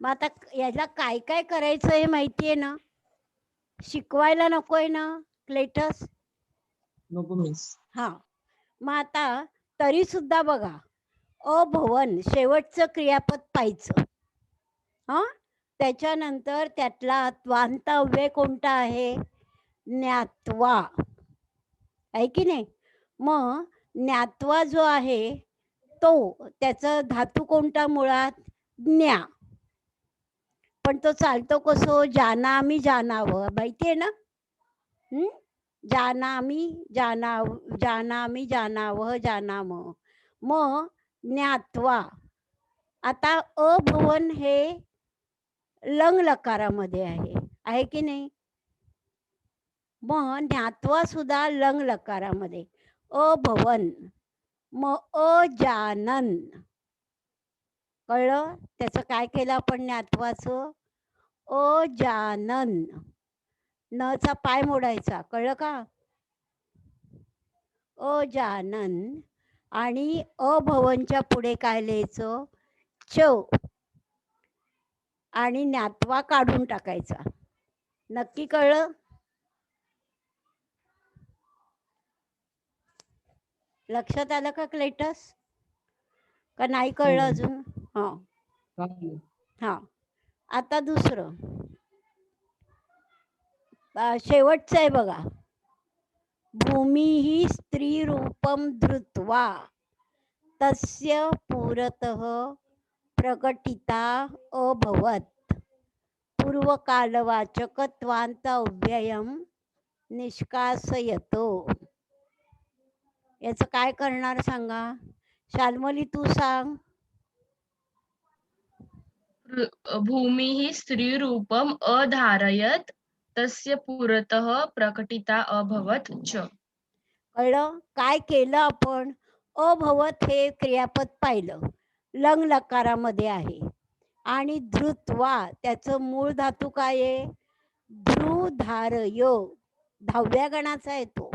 मग आता याला काय काय करायचं हे माहितीये ना? शिकवायला नकोय ना क्लेटस? नको मिस. हा, मग आता तरी सुद्धा बघा, अभवन शेवटचं क्रियापद पाहायचं. हा, त्याच्यानंतर त्यातला त्वांत अव्यय कोणता आहे? ज्ञात्वा, आहे की नाही? मग ज्ञात्वा जो आहे तो त्याचा धातू कोणता मुळात? ज्ञा. पण तो चालतो कसो? जानामी जानावं, माहितीये ना? जानामी जानामी जानावं जानाम. मग ज्ञात्वा. आता अभवन हे लंग लकारामध्ये आहे की नाही? मग ज्ञात्वा सुद्धा लंग लकारामध्ये. अभवन. मग अजानन. कळलं? त्याचं काय केलं आपण ज्ञात्वाचं? अजानन. न चा पाय मोडायचा, कळलं का? अजानन. आणि अभवनच्या पुढे काय लिहायचं? च. आणि ज्ञात्वा काढून टाकायचा. नक्की कळलं? लक्षात आलं का क्लेटस? का नाही कळलं हो. अजून? हा चालेल. हा. आता दुसरं शेवटचं आहे बघा. भूमी ही स्त्री रूपम धृत्वा तस्य पुरतः प्रकटिता अभवत. पूर्वकालवाचकत्वांत अव्ययम निष्कासयतो. याचं काय करणार सांगा? शाल्मली तू सांग. भूमिः स्त्रीरूपम् अधारयत् तस्य पुरतः प्रकटिता अभवत् च. कळलं? काय केलं आपण? अभवत हे क्रियापद पाहिलं, लंग लकारामध्ये आहे. आणि धृत्वा त्याचं मूळ धातू काय आहे? धृधारय, 10व्या गणाचा आहे तो.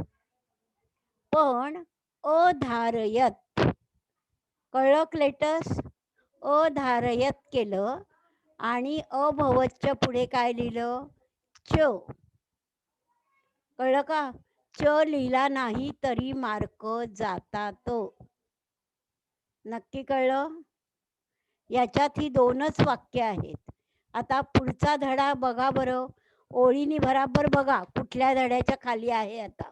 पण अधारयत. कळलं क्लेटस? अधारयत केलं आणि अभवतच्या पुढे काय लिहिलं? च. कळलं का? च लिहिला नाही तरी मार्क जातात. नक्की कळलं? याच्यात ही 2च वाक्य आहेत. आता पुढचा धडा बघा बरं, ओळीनी बराबर बघा कुठल्या धड्याच्या खाली आहे. आता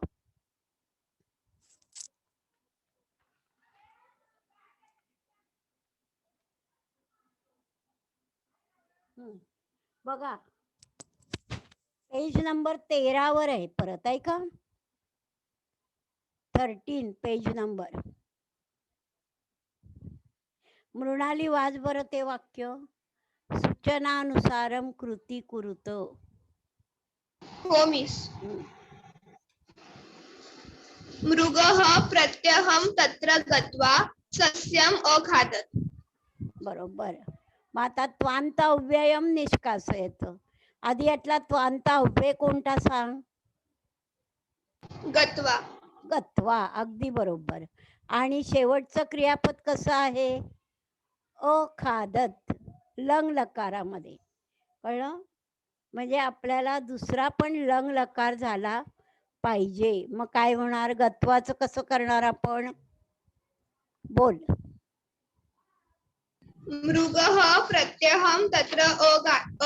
बघा, पेज नंबर 13 वर आहे. परत आहे का? 13 पेज नंबर. मृणाली वाच बरं ते वाक्य. सूचनानुसारम कृती कुरुत. हो मिस. मृगः प्रत्यहं तत्र गत्वा सस्यम् अखादत्. बरोबर. मग आता त्वांत अव्ययम निष्कासयत. आधी यातला त्वांत अव्यय कोणता सांग? गत्वा. गत्वा, अगदी बरोबर. आणि शेवटचं क्रियापद कसं आहे? अखादत, लंग लकारामध्ये. कळलं? म्हणजे आपल्याला दुसरा पण लंग लकार झाला पाहिजे. मग काय होणार? गत्वाचं कसं करणार आपण? बोल. मृगः प्रत्यहं तत्र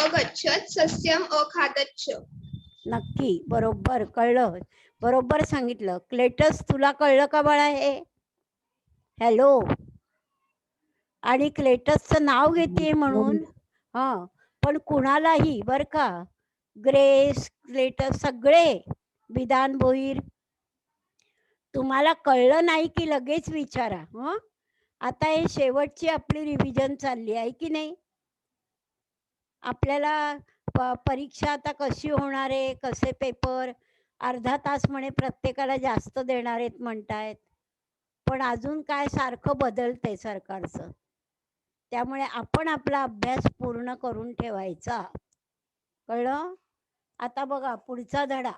अगच्छत् सस्यम् अखादत् च. नक्की बरोबर कळलं, बरोबर सांगितलं. क्लेटस तुला कळलं का बाळा हे? हॅलो. आणि क्लेटसचं नाव घेते म्हणून हा, पण कुणालाही बर का, ग्रेस क्लेटस सगळे विधान भोईर, तुम्हाला कळलं नाही की लगेच विचारा. हं, आता हे शेवटची आपली रिव्हिजन चालली आहे की नाही? आपल्याला परीक्षा आता कशी होणार आहे, कसे पेपर? अर्धा तास म्हणे प्रत्येकाला जास्त देणार आहेत म्हणतायत, पण अजून काय सारखं बदलतंय सरकारचं. त्यामुळे आपण आपला अभ्यास पूर्ण करून ठेवायचा. कळलं? आता बघा पुढचा धडा.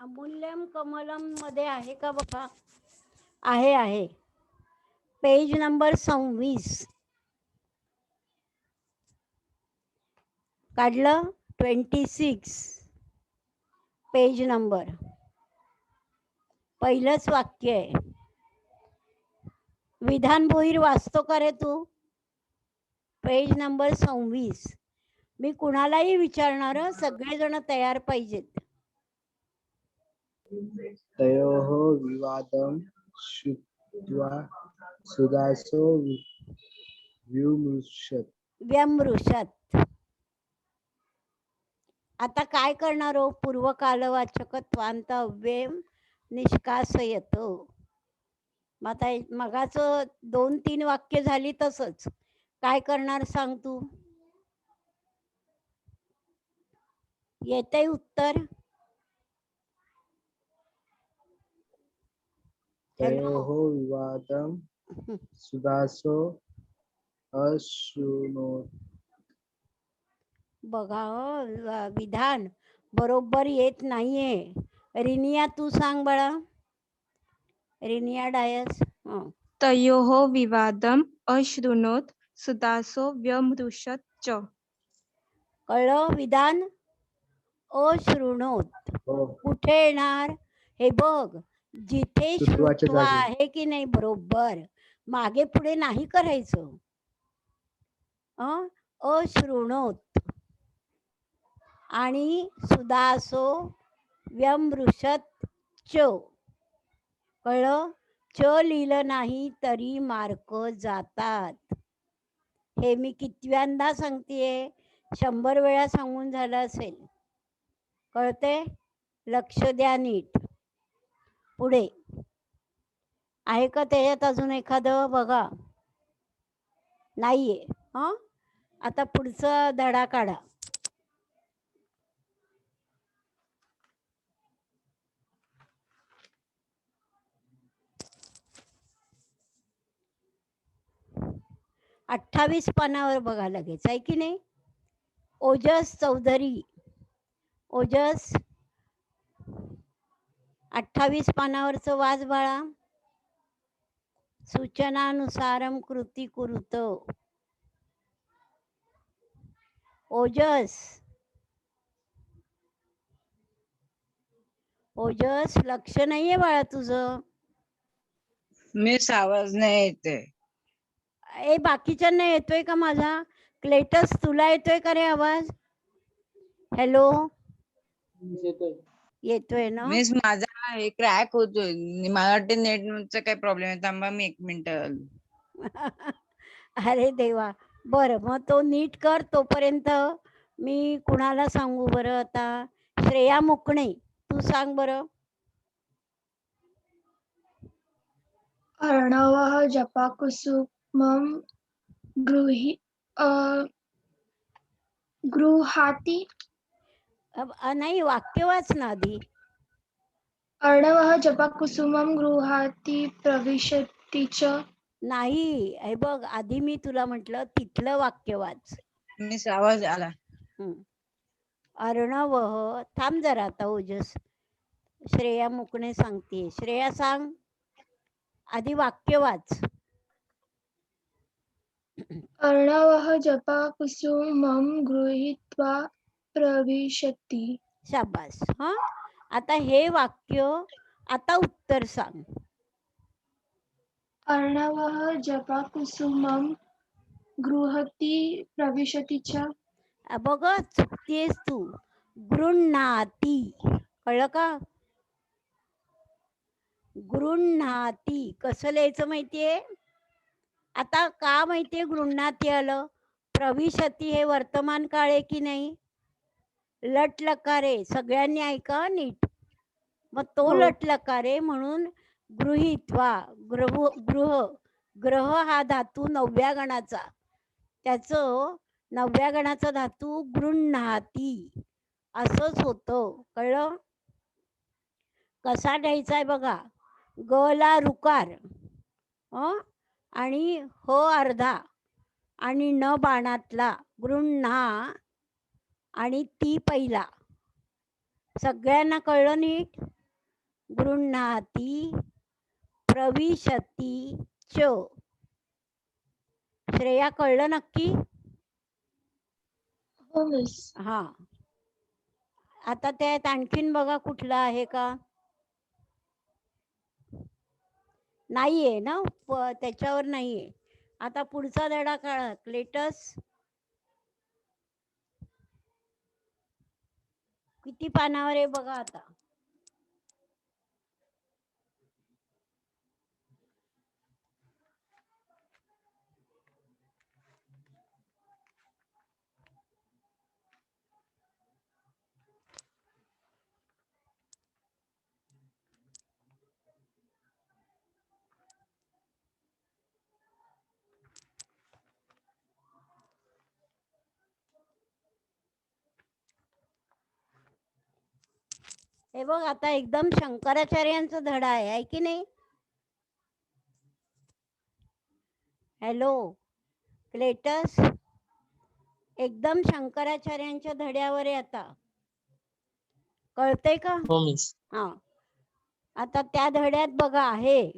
अमूल्यम कमलम मध्ये आहे का बघा? आहे. पेज नंबर 26 काढलं. 26 पेज नंबर. पहिलंच वाक्य आहे. विधान भोईर वाचतो का रे तू? Page number 26. मी कुणालाही विचारणार हं, सगळेजण तयार पाहिजेत. तयोः विवादं श्रुत्वा सुदासो व्युमृशत्. व्यमृषत. आता काय करणार हो? पूर्वकालवाचकत्वांत अव्ययम निष्कासयत. मग आता मगाचं 2-3 वाक्य झाली तसंच. काय करणार सांग तू? येतंय उत्तर? तयोः विवादं सुदासो अशृणोत्. बघा विधान बरोबर येत नाहीये. रिनिया तू सांग बाळा. रिनिया डायस. तयोः विवादम् अशृणोत् सुदासो व्यमृशत् च. कळलं विधान? अशृणोत हो. कुठे येणार? हे बघ, जिथे श्रुत्वाच्या श्रुत्वा जागी. आहे की नाही बरोबर, मागे पुढे नाही करायचं. अशृणोत आणि सुदासो व्यमृशत च. कळलं? च लिहिलं नाही तरी मार्क जातात. हे मी कितव्यांदा सांगतेय? 100 वेळा सांगून झालं असेल. कळते? लक्ष द्या नीट. पुढे आहे का त्याच्यात अजून एखादं? बघा. नाहीये. आता पुढचा धडा काढा. अठ्ठावीस पानावर बघा लगेच, आहे की नाही? ओजस चौधरी. ओजस 28 पानावरचं वाच बाळा. सूचनानुसारम कृती कुरुत. ओजस ओजस लक्ष नाहीये बाळा तुझं. मिस आवाज नाही येते. ए बाकीच्यांना येतोय का माझा? क्लेटस तुला येतोय का रे आवाज? हॅलो, येतोय. येतोय ना? मिस माझा हे क्रॅक होतोय. मला वाटते नेटचा काय प्रॉब्लेम आहे. थांबा मी 1 मिनिट. अरे देवा. बरं, मग तो नीट कर. तोपर्यंत मी कुणाला सांगू बरं आता? श्रेया मुकणे तू सांग बरं. अर्णवः जपाकुसुमं गृहाति. नाही, वाक्य वाच ना आधी. अर्णवः जपाकुसुमं गृहाति प्रविशति च. नाही, हे बघ, आधी मी तुला म्हटलं तिथलं वाक्य वाच. मिस आवाज आला. अर्णव. थांब जरा आता ओजस. श्रेया मुकणे सांगते. श्रेया सांग आधी वाक्य वाच. अर्णवः जपाकुसुमं गृहीत्वा प्रविशति. शाबास. आता हे वाक्य, आता उत्तर सांग. अर्णवः जपाकुसुमं गृहति प्रविशति च. बघ चुकतेस तू. गृह्णाती. कळलं का? गृह्णाती कसं लिहायचं माहितीये? आता का माहितीये गृह्णाती आलं? प्रविशती हे वर्तमान काळ आहे की नाही? लट लकारे. सगळ्यांनी ऐका नीट. मग तो लट लकारे म्हणून गृहीत्वा. ग्रह हा धातू 9व्या गणाचा. त्याचं 9व्या गणाचा धातू गृह्णाती असंच होतं. कळलं? कसा घ्यायचा आहे बघा. ग ला रुकार आणि ह अर्धा आणि न बाणातला गृह्णा आणि ती पहिला. सगळ्यांना कळलं नीट? गृह्णाती प्रविशती च. श्रेया कळलं नक्की? हो मिस. हा. आता त्यात आणखीन बघा कुठला आहे का? नाहीये ना, त्याच्यावर नाहीये. आता पुढचा धडा काढा. क्लेटस किती पानावर आहे बघा आता. हे बघ आता एकदम शंकराचार्यांचा धडा आहे की नाही? हॅलो क्लेटस, एकदम शंकराचार्यांच्या धड्यावर आहे आता. कळतंय का? हो मिस. हा. आता त्या धड्यात बघा आहे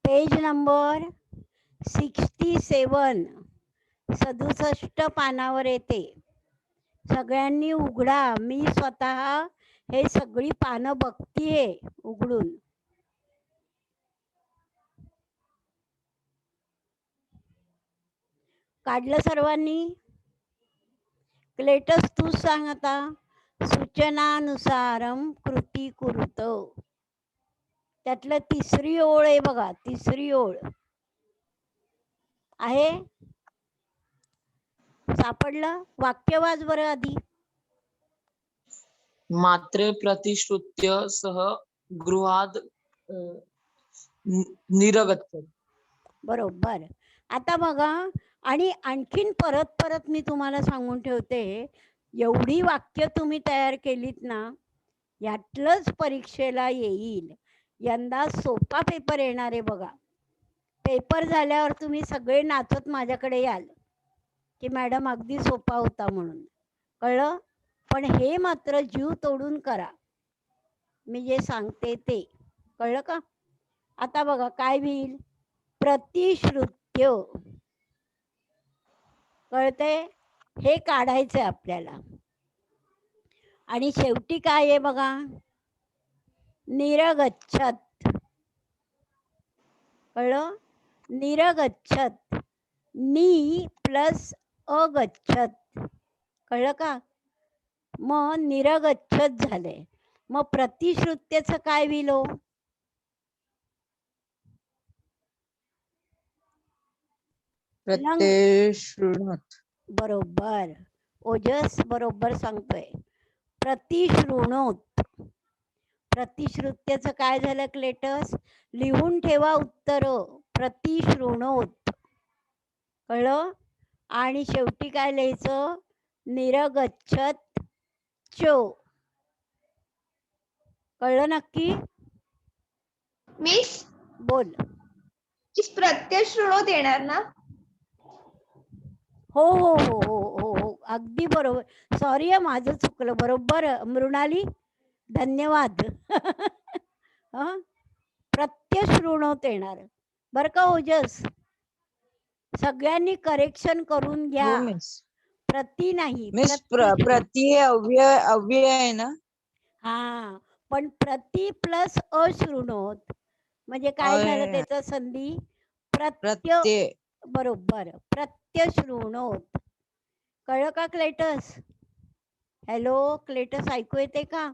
पेज नंबर 67, 67 पानावर येते. सगळ्यांनी उघडा. मी स्वतः हे सगळी पानं बघतीये उघडून. काढलं सर्वांनी? क्लेटस तू सांग आता. सूचनानुसारम कृती कुरुत. त्यातलं तिसरी ओळ आहे बघा, तिसरी ओळ आहे. सापडलं? वाक्य वाच बरं आधी. मात्रे प्रतिश्रुत्य सह गृहात निरगच्छत. बरोबर. आता बघा, आणि आणखीन परत परत मी तुम्हाला सांगून ठेवते, एवढी वाक्य तुम्ही तयार केलीत ना, यातलंच परीक्षेला येईल. यंदा सोपा पेपर येणार आहे बघा. पेपर झाल्यावर तुम्ही सगळे नाचत माझ्याकडे याल की मॅडम अगदी सोपा होता म्हणून. कळलं? पण हे मात्र जीव तोडून करा, मी जे सांगते ते. कळलं का? आता बघा काय होईल. प्रतिश्रुत्य. कळते? हे काढायचंय आपल्याला. आणि शेवटी काय आहे बघा, निरगच्छत. कळलं? निरगच्छत. नि प्लस अगच्छत. कळलं का? मग निरगच्छत झालंय. मग प्रतिश्रुत्यचं काय होईल हो? प्रत्यशृणोत. बरोबर. ओजस बरोबर सांगतोय. प्रतिशृणोत. प्रतिश्रुत्यचं काय झालं क्लेटस? लिहून ठेवा उत्तर. प्रतिशृणोत. कळलं? आणि शेवटी काय लिहायचं? निरगच्छत च. कळलं नक्की? मिस बोल. प्रत्यशृणोत येणार ना? हो हो हो हो हो हो, अगदी बरोबर. सॉरी माझं चुकलं. बरोबर मृणाली, धन्यवाद. हं? प्रत्यशृणोत येणार बरं का ओजस? सगळ्यांनी करेक्शन करून घ्या. हो मिस. प्रति नाही, मिस प्रति. प्रति हे अव्यय अव्यय आहे ना? हा, पण प्रति प्लस अशृणोत म्हणजे काय झालं अय, त्याचं संधी? प्रत्य. प्रत्यय. बरोबर, प्रत्यशृणोत. कळलं का क्लेटस? हॅलो क्लेटस, ऐकू येते का?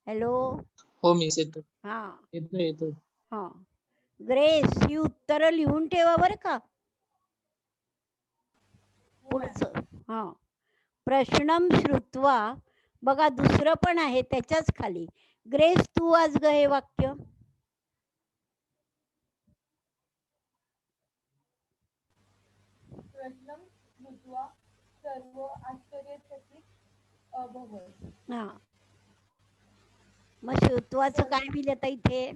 हॅलो. हो मिस, येतो हा येतो. हा. ग्रेस, ही उत्तरं लिहून ठेवा बरं का. पुढचं हा. प्रश्नम श्रुत्वा. बघा दुसरं पण आहे त्याच्याच खाली. ग्रेस तू आज ग हे वाक्य. हा. मग श्रुत्वाचं काय दिलं आता इथे?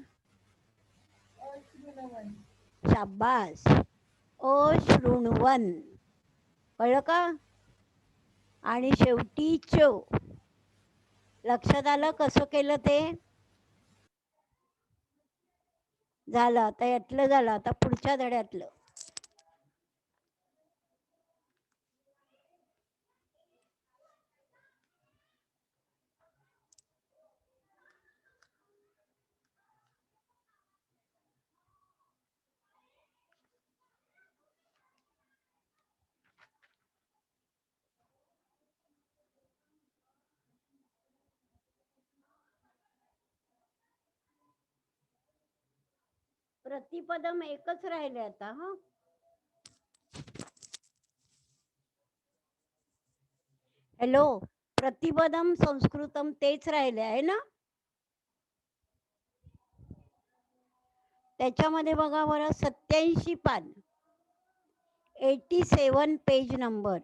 शाबास. अशृण्वन. कळलं का? आणि शेवटी चो. लक्षात आलं कसं केलं ते? झालं. आता यातलं झालं. आता पुढच्या धड्यातलं. प्रतिपदम एकच राहिले आता. हा, हॅलो, प्रतिपदम संस्कृतम तेच राहिले आहे ना. त्याच्यामध्ये बघा बरं, 87 पान, 87 पेज नंबर.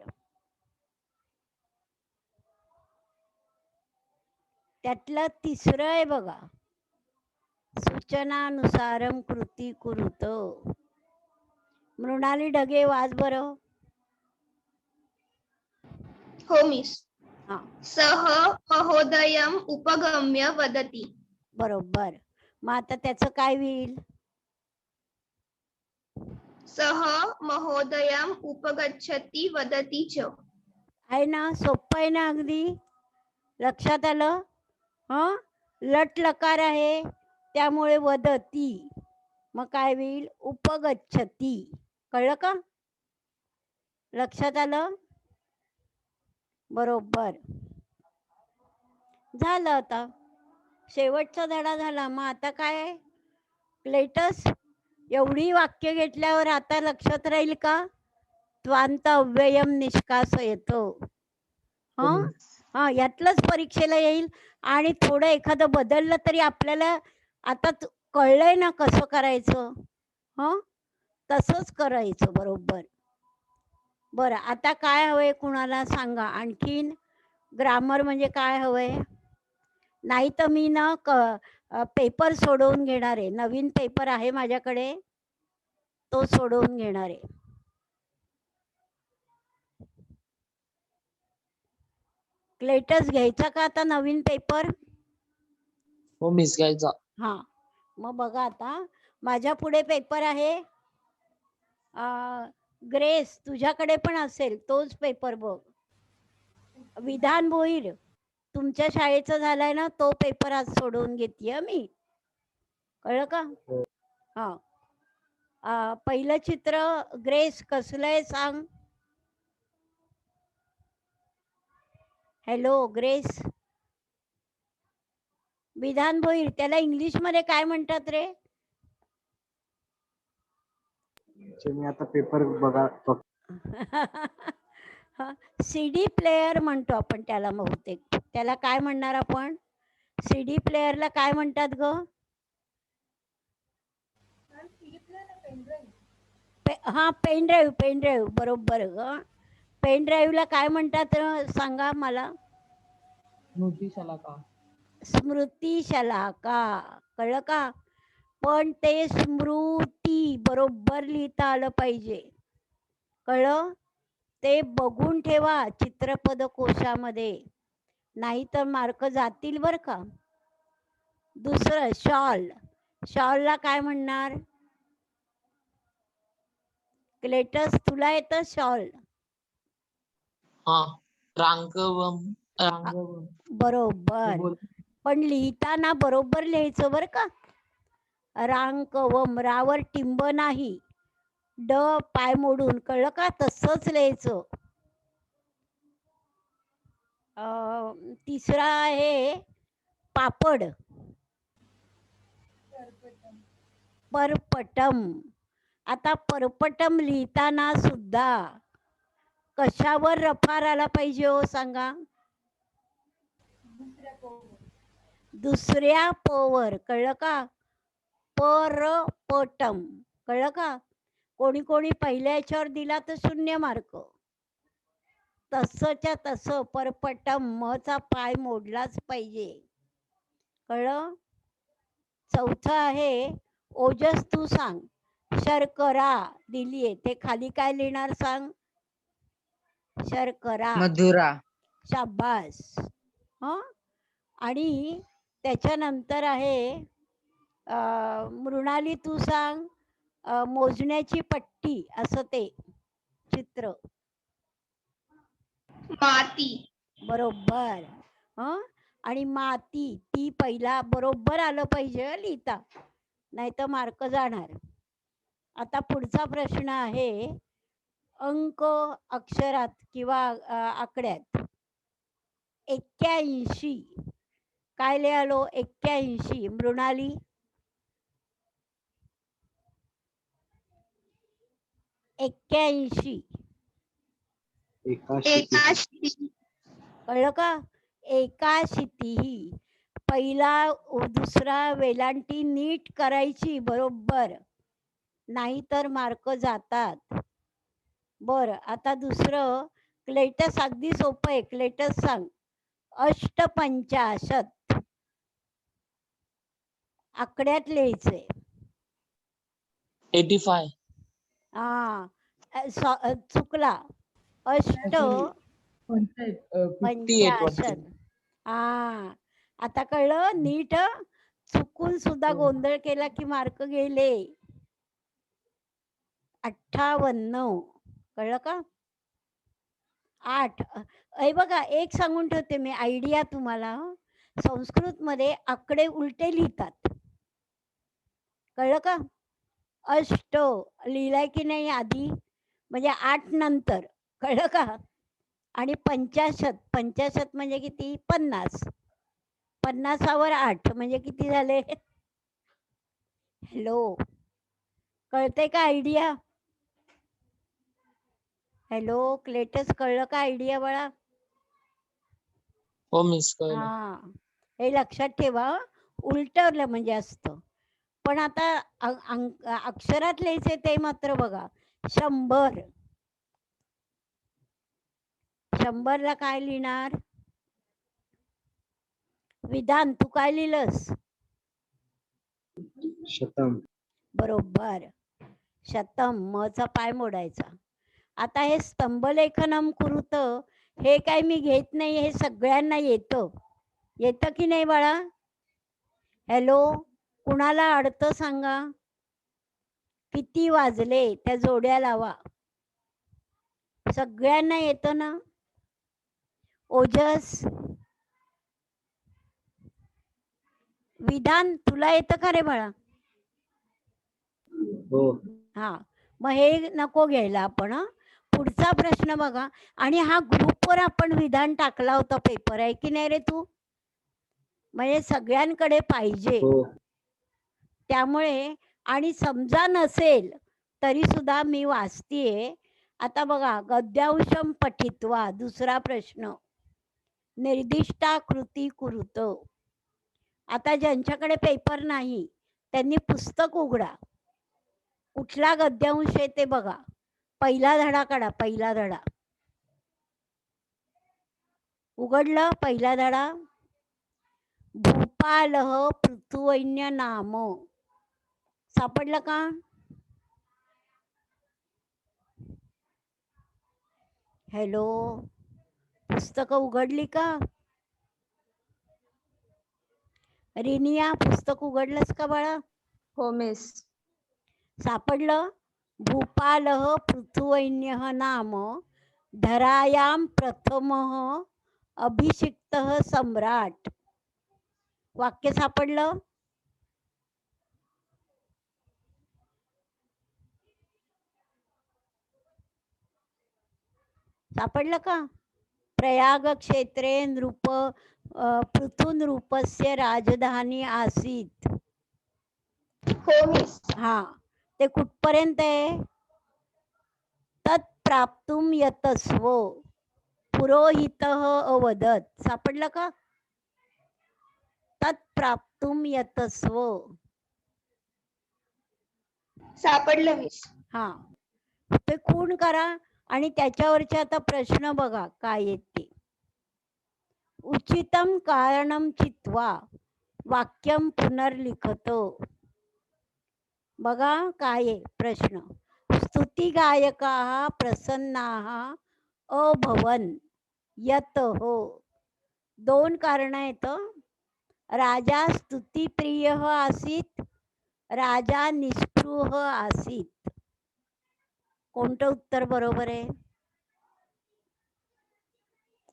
त्यातलं तिसरं आहे बघा, सूचनानुसारम कृती कुरुत. मृणाली ढगे, वाच बरं. हो मिस. हा, सह महोदयम उपगम्य वदति. बरोबर. मग आता त्याचं काय होईल? सह महोदयम उपगच्छति वदति च. आहे ना, सोपं आहे ना अगदी. लक्षात आलं? हं, लट लकार आहे त्यामुळे वदती. मग काय होईल? उपगच्छती. कळलं का? लक्षात आलं? बरोबर. झालं. आता शेवटचा धडा झाला. मग आता काय आहे? क्लेटस. एवढी वाक्य घेतल्यावर आता लक्षात राहील का? त्वांत अव्ययम निष्कास येतो. हो हा मिस. हा, यातलंच परीक्षेला येईल. आणि थोडं एखादं बदललं तरी आपल्याला आता कळलंय ना कसं करायचं. हं, तसंच करायचं. बरोबर. बरं, आता काय हवंय कुणाला सांगा आणखीन? ग्रामर म्हणजे काय हवंय? नाही तर मी ना पेपर सोडवून घेणार आहे. नवीन पेपर आहे माझ्याकडे, तो सोडवून घेणार आहे. क्लेटस घ्यायचा का आता नवीन पेपर? हो मिस, घ्यायचा. हा, मग बघा आता माझ्या पुढे पेपर आहे. ग्रेस, तुझ्याकडे पण असेल तोच पेपर बघ. विधान भोईर तुमच्या शाळेचा झालाय ना, तो पेपर आज सोडवून घेते मी. कळलं का? हा, पहिलं चित्र ग्रेस कसलं आहे सांग. Hello grace. विधान भोईर, त्याला इंग्लिश मध्ये काय म्हणतात रे? मी आता पेपर बघा. सीडी प्लेअर म्हणतो आपण त्याला. बहुतेक त्याला काय म्हणणार आपण? सीडी प्लेअरला काय म्हणतात ग? हा, पेन ड्राईव्ह. पेन ड्राईव्ह, बरोबर ग. पेन ड्राईव्हला काय म्हणतात सांगा मला. स्मृती शलाका. स्मृती शलाका. कळलं का? पण ते स्मृती बरोबर लिहिता आलं पाहिजे. कळलं? ते बघून ठेवा चित्रपद कोशामध्ये, नाही तर मार्क जातील बर का. दुसरं शॉल. शॉलला काय म्हणणार? क्लेटस, तुला येतं शॉल? हा, रांगवम. रांगवम. बरोबर. बोल. पण लिहिताना बरोबर लिहायचं बर का. रांकवम, रावर टिंब नाही, ड पाय मोडून. कळलं का? तसंच लिहायचं. तिसरा आहे पापड. परपटम. आता परपटम लिहिताना सुद्धा कशावर रफार आला पाहिजे हो सांगा? दुसऱ्या पवर. कळलं का? परपटम. कळलं का? कोणी कोणी पहिल्या याच्यावर दिला तर 0 मार्क. तसंच्या तसं परपटम, मचा पाय मोडलाच पाहिजे. कळलं? चौथं आहे ओजस. तू सांग. शर्करा दिलीये, ते खाली काय लिहिणार सांग? शर्करा. मधुरा. शाबास. हं आणि त्याच्यानंतर आहे मृणाली तू सांग. मोजण्याची पट्टी असं ते चित्र. माती. बरोबर. हं आणि माती ती पहिला बरोबर आलं पाहिजे हं लिहिता, नाही तर मार्क जाणार. आता पुढचा प्रश्न आहे अंक अक्षरात किंवा आकड्यात. 81 काय लिहालो? 81 मृणाली. 81 एकाशी. कळलं का? एकाशितीही. पहिला दुसरा वेलांटी नीट करायची बरोबर, नाहीतर मार्क जातात. बरं आता दुसरं क्लेटस अगदी सोपं आहे. क्लेटस सांग. 885 आकड्यात लिहायचंय. 85. हा चुकला. 8 58. हा आता कळलं नीट. चुकून सुद्धा गोंधळ केला की मार्क गेले. 58 कळलं का? 8 हे बघा एक सांगून ठेवते मी आयडिया तुम्हाला. संस्कृत मध्ये आकडे उलटे लिहितात. कळलं का? 8 लिहिलाय की नाही आधी, म्हणजे 8 नंतर. कळलं का? आणि 85 म्हणजे किती? 50. 50वर 8 म्हणजे किती झाले? हॅलो कळते का आयडिया? हॅलो क्लेटस कळलं का आयडिया बाळा? हो मिस कळलं. हा हे लक्षात ठेवा. उलटवलं म्हणजे असतं. पण आता अक्षरात लिहायचे ते मात्र बघा. 100. 100ला काय लिहिणार? विधान तू काय लिहिलंस? शतम. बरोबर. शतम. मचा पाय मोडायचा. आता हे स्तंभलेखनम कुरुत हे काय मी घेत नाही, हे सगळ्यांना येतं. येतं की नाही बाळा? हॅलो कुणाला अडतं सांगा. किती वाजले त्या जोड्या लावा. सगळ्यांना येतं ना? ओजस विधान तुला येतं का रे बाळा? हो. हा मग हे नको घ्यायला आपण. पुढचा प्रश्न बघा. आणि हा ग्रुपवर आपण विधान टाकला होता पेपर, आहे की नाही रे तू? म्हणजे सगळ्यांकडे पाहिजे. हो. त्यामुळे आणि समजा नसेल तरी सुद्धा मी वाचतीये. आता बघा गद्यांशम पठित्वा दुसरा प्रश्न. निर्दिष्टा कृती कुरुत. आता ज्यांच्याकडे पेपर नाही त्यांनी पुस्तक उघडा. कुठला गद्यांश आहे ते बघा. पहिला धडा काढा. पहिला धडा उघडलं. पहिला धडा. भूपालः पृथुवैन्य नाम. सापडलं का? हॅलो पुस्तकं उघडली का? रिनिया पुस्तक उघडलंस का बाळा? हो मिस. सापडलं. भूपालः पृथुवैन्यः नाम धरायां प्रथमः अभिषिक्तः सम्राट. वाक्य सापडलं. सापडलं का? प्रयाग क्षेत्रे नृप पृथु नृपस्य राजधानी आसीत. हो मिस. हा ते कुठपर्यंत आहे? तत्प्राप्तुम यतस्व पुरोहितः अवदत. सापडलं का? तत्प्राप्तुम यतस्व. सापडलं मिस. हा ते खूण करा आणि त्याच्यावरचे आता प्रश्न बघा काय आहेत ते. उचितम कारणम चित्वा वाक्यम पुनर्लिखत. बघा काय आहे प्रश्न. स्तुतिगायकाः प्रसन्नाः अभवन्. यत हो. दोन कारण आहेत. राजा स्तुतिप्रिय आसीत, राजा निस्पृह आसीत. कोणतं उत्तर बरोबर आहे?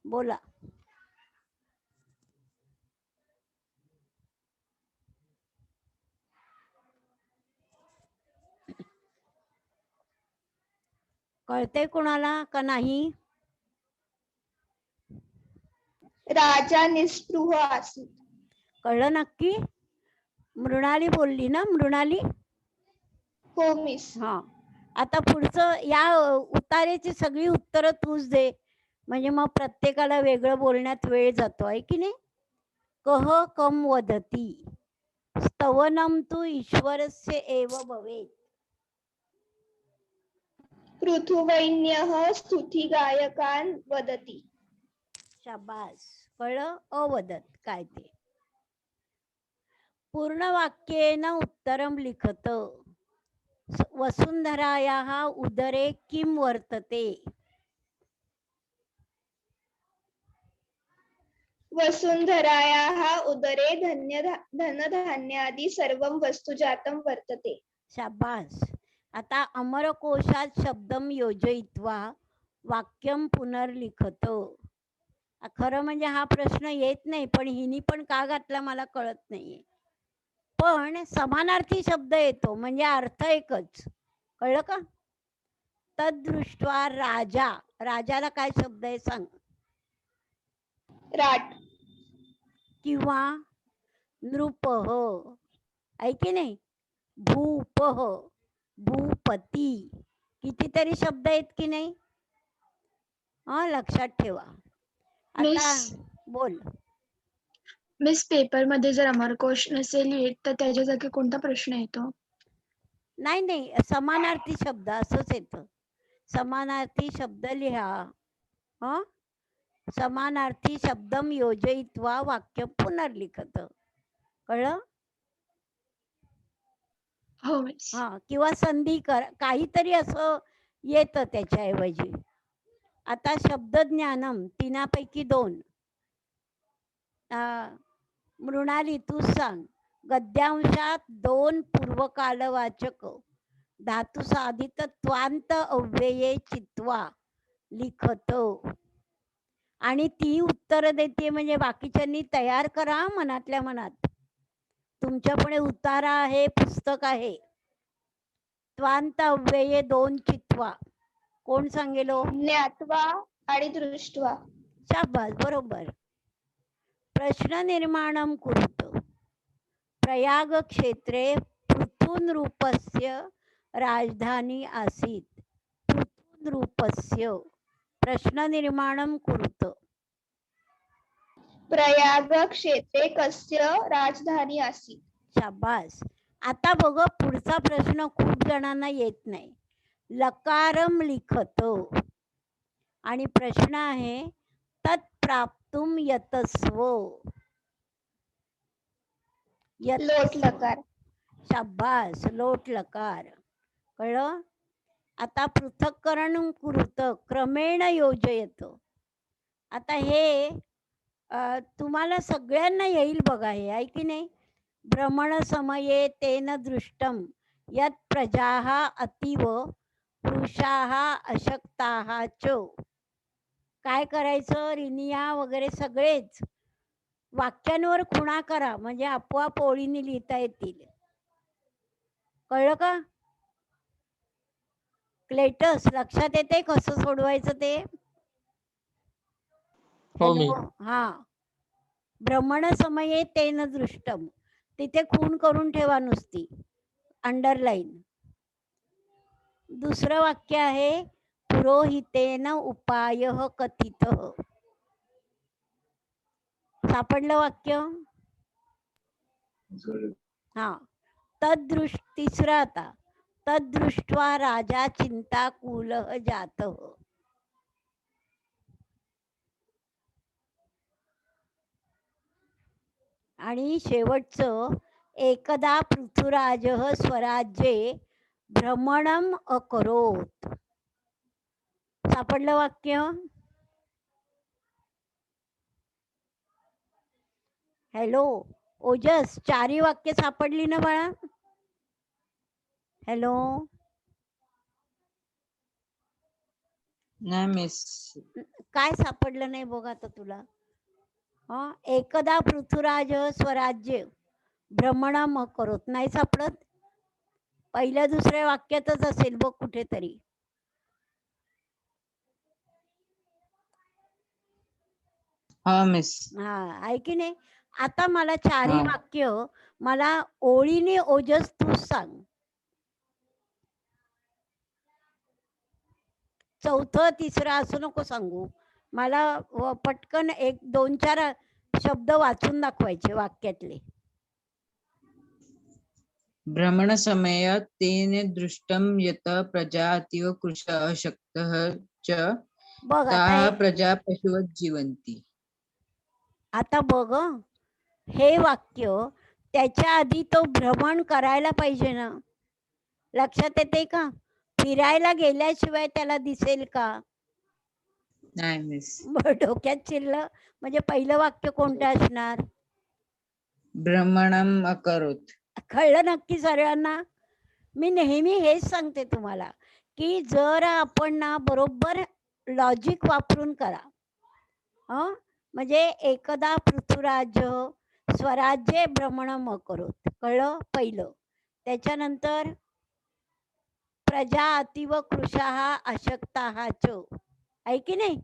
बोला. कळते कोणाला का नाही? राजा निस्पृह आसीत. कळलं नक्की? मृणाली बोलली ना, मृणाली? हो मिस. हा. आता पुढचं या उतारेची सगळी उत्तरं तूच दे, म्हणजे मग प्रत्येकाला वेगळं बोलण्यात वेळ जातो, आहे की नाही? कह कम वदती स्तवनम तू ईश्वरस्य एव भवेत्. पृथुवैन्यः स्तुतिगायकान् वदति. शाबास. कळलं? अवदत काय ते. पूर्ण वाक्येन उत्तरं लिखत. वसुंधरायाः उदरे किं वर्तते? वसुंधरायाः उदरे धनधान्यादि सर्वं वस्तुजातं वर्तते. शाबास. आता अमरकोशात शब्दम योजयित्वा वाक्यम पुनर्लिखत. खरं म्हणजे हा प्रश्न येत नाही, पण हिनी पण का घातला मला कळत नाहीये. पण समानार्थी शब्द येतो म्हणजे अर्थ एकच. कळलं का? तदृष्ट्वा राजा, राजाला काय शब्द आहे सांग? राट. किंवा नृपः, आहे की नाही? भूपः, भूपती, कितीतरी शब्द आहेत की नाही? लक्षात ठेवा. आता मिस बोल. मिस पेपर मध्ये जर अमरकोश नसेल येत तर त्याच्या जागी कोणता प्रश्न येतो? नाही नाही, समानार्थी शब्द असंच येतं. समानार्थी शब्द लिहा. समानार्थी शब्दम योजयित्वा वाक्य पुनर्लिखत. कळलं? हो मिस. किंवा संधी कर, काहीतरी असं येतं त्याच्याऐवजी. आता शब्दज्ञानम तीनापैकी 2. मृणाली तू सांग. गद्यांशात 2 पूर्वकालवाचक धातू साधित त्वांत अव्यये चित्वा लिखत. आणि ती उत्तर देते म्हणजे बाकीच्यांनी तयार करा मनातल्या मनात. तुमच्या पुढे उतारा आहे, पुस्तक आहे. त्वांत अव्यये 2 चित्वा. कोण सांगेल? ज्ञात्वा आणि दृष्ट्वा. शाबास, बरोबर. प्रश्न निर्माणं कुरुत. प्रयाग क्षेत्रे पृथुनृपस्य राजधानी आसीत्. पृथुनृपस्य प्रश्न निर्माणं कुरुत. प्रयाग क्षेत्रे कस्य राजधानी आसीत्. शाबास. आता बघ, पुढचा प्रश्न खूप जणांना येत नाही. लकारम लिखत आणि प्रश्न आहे तत्प्राप्तुम यतस्व. लोट लकार. शाबास, लोट लकार. कळलं? आता पृथक्करण कुरुत क्रमेण योजयत. आता हे तुम्हाला सगळ्यांना येईल बघा, हे आहे की नाही? भ्रमण समये तेन दृष्टम यत् प्रजाः अतीव पुरुषाः अशक्ताः च. काय करायचं? रिनिया वगैरे सगळेच वाक्यांवर खुणा करा म्हणजे आपोआप ओळीने लिहिता येतील. कळलं का? क्लेटस लक्षात येते कसं सोडवायचं ते? हो मी. भ्रमण समये तेन दृष्टम, तिथे खूण करून ठेवा नुसती, अंडरलाईन. दुसरं वाक्य आहे पुरोहितेन उपायः कथितः. सापडलं वाक्य? तिसरं आता तदृष्ट्वा राजा चिंताकुलः जातः. आणि शेवटचं एकदा पृथुराजः स्वराज्ये भ्रमणम अकरोत. सापडलं वाक्य? हॅलो ओजस, 4 वाक्य सापडली ना बाळा? हॅलो नाही मिस. काय सापडलं नाही बघ आता तुला? एकदा पृथ्वीराज स्वराज्य भ्रमणम करोत, नाही सापडत? पहिल्या दुसऱ्या वाक्यातच असेल बघ कुठेतरी. हा मिस. हा आहे की नाही? आता मला 4 हा. वाक्य मला ओळीने ओजस तू सांग. चौथं तिसरं असं नको सांगू मला. पटकन 1 2 4 शब्द वाचून दाखवायचे वाक्यातले. भ्रमण समय तेन दृष्टम यत प्रजा अतीव कृश अशक्तः च बघ आता ताः प्रजा पशुवत जीवन्ति. आता बघ हे वाक्य त्याच्या आधी तो भ्रमण करायला पाहिजे ना. लक्षात येते का? फिरायला गेल्याशिवाय त्याला दिसेल का? नाही मिस. डोक्यात शिरलं म्हणजे पहिलं वाक्य कोणतं असणार? भ्रमणम अकरोत. कळलं नक्की सर्वांना? मी नेहमी हेच सांगते तुम्हाला की जर आपण ना बरोबर लॉजिक वापरून करा. म्हणजे एकदा पृथ्वीराज स्वराज्य भ्रमणम करोत, कळलं पहिलं. त्याच्यानंतर प्रजा अतीव कृशाः अशक्ताः च, आहे की नाही?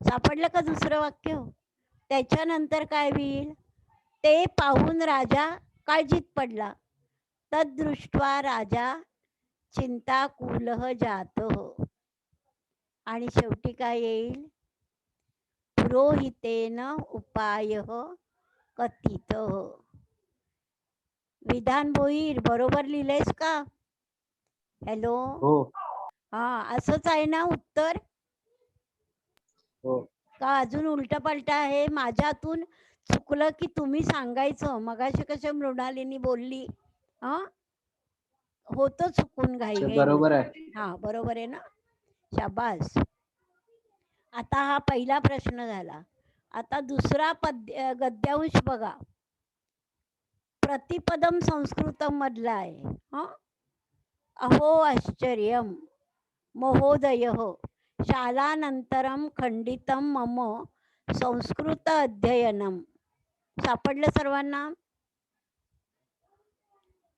सापडलं का दुसरं वाक्य? त्याच्यानंतर काय होईल? ते पाहून राजा काळजीत पडला. तद्दृष्ट्वा राजा चिंताकुलः जातः. आणि शेवटी काय येईल? पुरोहितेन उपायः कथितः. विधान भोईर बरोबर लिहिलेस का? हॅलो हो हा असंच आहे ना उत्तर? हो. का अजून उलट पलट आहे? माझ्यातून चुकलं की तुम्ही सांगायचं. मगाशी कसं मृणालिनी बोलली, होतं चुकून घाई ते घाई. बरोबर आहे. हा बरोबर आहे ना? शाबास. आता हा पहिला प्रश्न झाला. आता दुसरा गद्यांश बघा. प्रतिपदम संस्कृतम मधला आहे. अहो आश्चर्यम महोदयः शालानंतरम खंडितम मम संस्कृत अध्ययनम. सापडलं सर्वांना?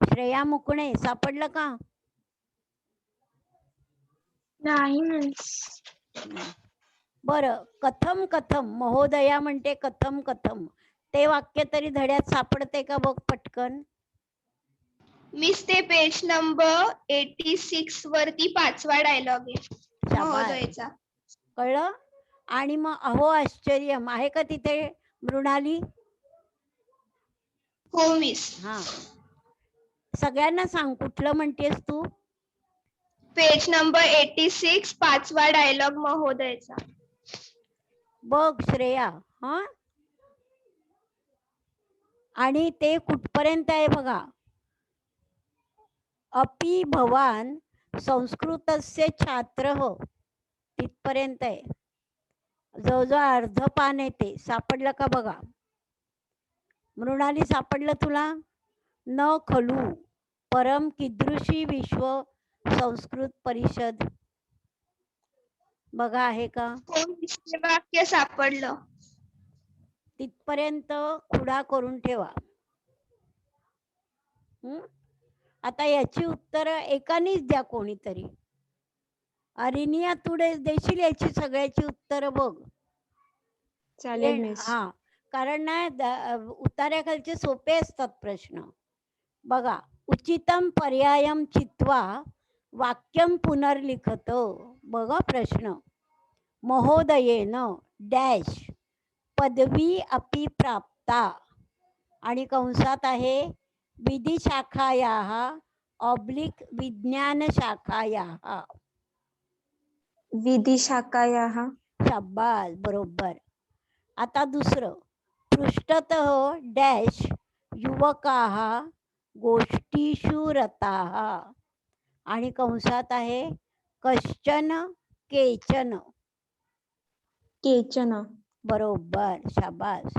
श्रेया मुकणे सापडलं का? नाही मिस. बरं, कथम कथम महोदया म्हणते कथम कथम, ते वाक्य तरी धड्यात सापडते का बघ पटकन. मिस ते पेज नंबर 86 वरती 5वा डायलॉग आहे शाबास. महोदयचा. कळलं? आणि मग अहो आश्चर्यम आहे का तिथे मृणाली? हो मिस. हा सगळ्यांना सांग कुठलं म्हणतेस तू? पेज नंबर 86 5वा डायलॉग महोदयचा. बघ श्रेया. आणि ते कुठपर्यंत आहे बघा. अपि भवान संस्कृतस्य छात्रः, तिथपर्यंत आहे. जवळजवळ अर्ध पान आहे ते. सापडलं का बघा? मृणाली सापडलं तुला? न खलू परम कीदृशी विश्व संस्कृत परिषद. बघा आहे का? हो मिस ते वाक्य सापडलं. तिथपर्यंत खुडा करून ठेवा. आता याची उत्तर एकानीच द्या कोणीतरी. अरिनिया तू देशील याची सगळ्याची उत्तर बघ. चालेल मिस. हा कारण ना उतार्याखालचे सोपे असतात प्रश्न. बघा, उचितम पर्यायम चित्वा वाक्यम पुनर्लिखत. बघा प्रश्न. महोदयेन डॅश पदवी अपि प्राप्ता, आणि कंसात आहे विधी शाखायाः ऑब्लिक विज्ञान शाखायाः. विधी शाखायाः. शाबास, बरोबर. आता दुसरं. पृष्ठतः डॅश युवकाः गोष्टीषु रताः, आणि कंसात आहे कश्चन केचन. केचन. बरोबर, शाबास.